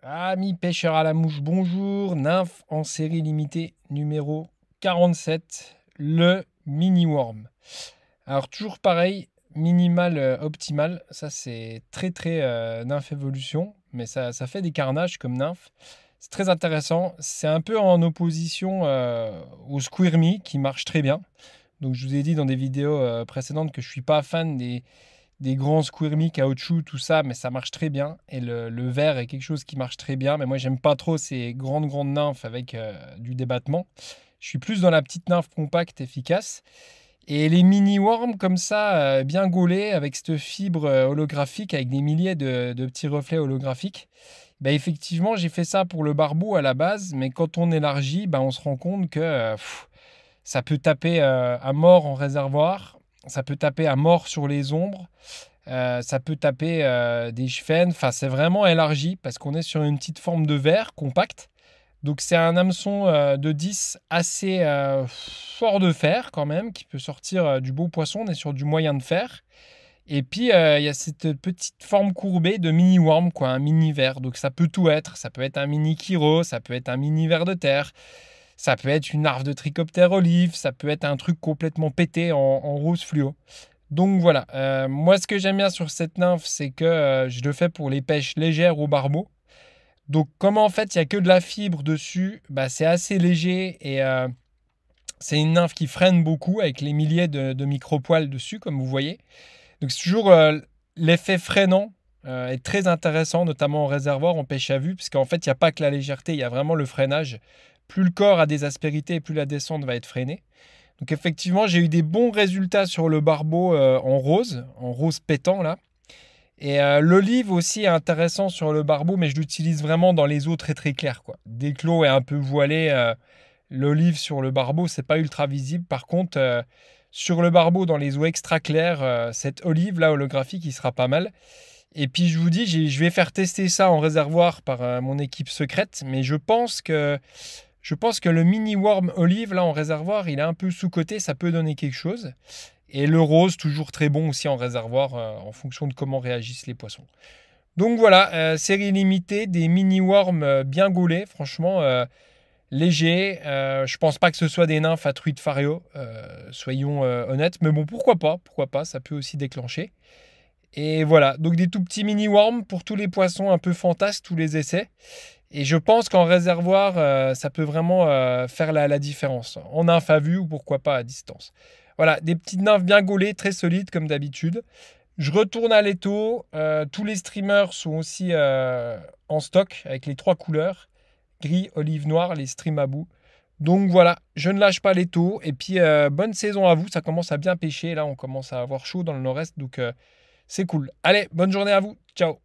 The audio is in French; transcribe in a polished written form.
Amis pêcheurs à la mouche, bonjour. Nymphe en série limitée numéro 47, le mini worm. Alors toujours pareil, minimal, optimal. Ça c'est très nymphe évolution, mais ça fait des carnages comme nymphe. C'est très intéressant. C'est un peu en opposition au squirmy qui marche très bien. Donc je vous ai dit dans des vidéos précédentes que je suis pas fan des grands squirmy, caoutchouc, tout ça, mais ça marche très bien. Et le verre est quelque chose qui marche très bien. Mais moi, j'aime pas trop ces grandes nymphes avec du débattement. Je suis plus dans la petite nymphe compacte, efficace. Et les mini worms comme ça, bien gaulés, avec cette fibre holographique, avec des milliers de petits reflets holographiques. Bah, effectivement, j'ai fait ça pour le barbeau à la base, mais quand on élargit, bah, on se rend compte que ça peut taper à mort en réservoir, ça peut taper à mort sur les ombres, ça peut taper des chefennes. Enfin, c'est vraiment élargi parce qu'on est sur une petite forme de verre compacte. Donc, c'est un hameçon de 10 assez fort de fer quand même, qui peut sortir du beau poisson. On est sur du moyen de fer. Et puis, il y a cette petite forme courbée de mini worm, quoi, un mini ver. Donc, ça peut tout être. Ça peut être un mini chiro, ça peut être un mini ver de terre. Ça peut être une larve de trichoptère olive, ça peut être un truc complètement pété en rose fluo. Donc voilà, moi ce que j'aime bien sur cette nymphe, c'est que je le fais pour les pêches légères au barbeau. Donc comme en fait il n'y a que de la fibre dessus, bah, c'est assez léger et c'est une nymphe qui freine beaucoup avec les milliers de micro-poils dessus comme vous voyez. Donc c'est toujours l'effet freinant est très intéressant, notamment en réservoir, en pêche à vue, parce qu'en fait il n'y a pas que la légèreté, il y a vraiment le freinage. Plus le corps a des aspérités, plus la descente va être freinée. Donc effectivement, j'ai eu des bons résultats sur le barbeau en rose pétant là. Et l'olive aussi est intéressant sur le barbeau, mais je l'utilise vraiment dans les eaux très claires, quoi. Dès que l'eau est un peu voilée, l'olive sur le barbeau, c'est pas ultra visible. Par contre, sur le barbeau, dans les eaux extra claires, cette olive là holographique, il sera pas mal. Et puis je vous dis, je vais faire tester ça en réservoir par mon équipe secrète, mais je pense que le mini worm olive là en réservoir, il est un peu sous-coté, ça peut donner quelque chose. Et le rose, toujours très bon aussi en réservoir, en fonction de comment réagissent les poissons. Donc voilà, série limitée, des mini worms bien gaulés, franchement légers. Je pense pas que ce soit des nymphes à truite fario, soyons honnêtes. Mais bon, pourquoi pas, ça peut aussi déclencher. Et voilà, donc des tout petits mini worms pour tous les poissons un peu fantasques, tous les essais. Et je pense qu'en réservoir, ça peut vraiment faire la différence. En nymphe à vue ou pourquoi pas à distance. Voilà, des petites nymphes bien gaulées, très solides comme d'habitude. Je retourne à l'étau. Tous les streamers sont aussi en stock avec les trois couleurs. Gris, olive, noir, les streams à bout. Donc voilà, je ne lâche pas l'étau. Et puis bonne saison à vous, ça commence à bien pêcher. Là, on commence à avoir chaud dans le nord-est, donc c'est cool. Allez, bonne journée à vous. Ciao.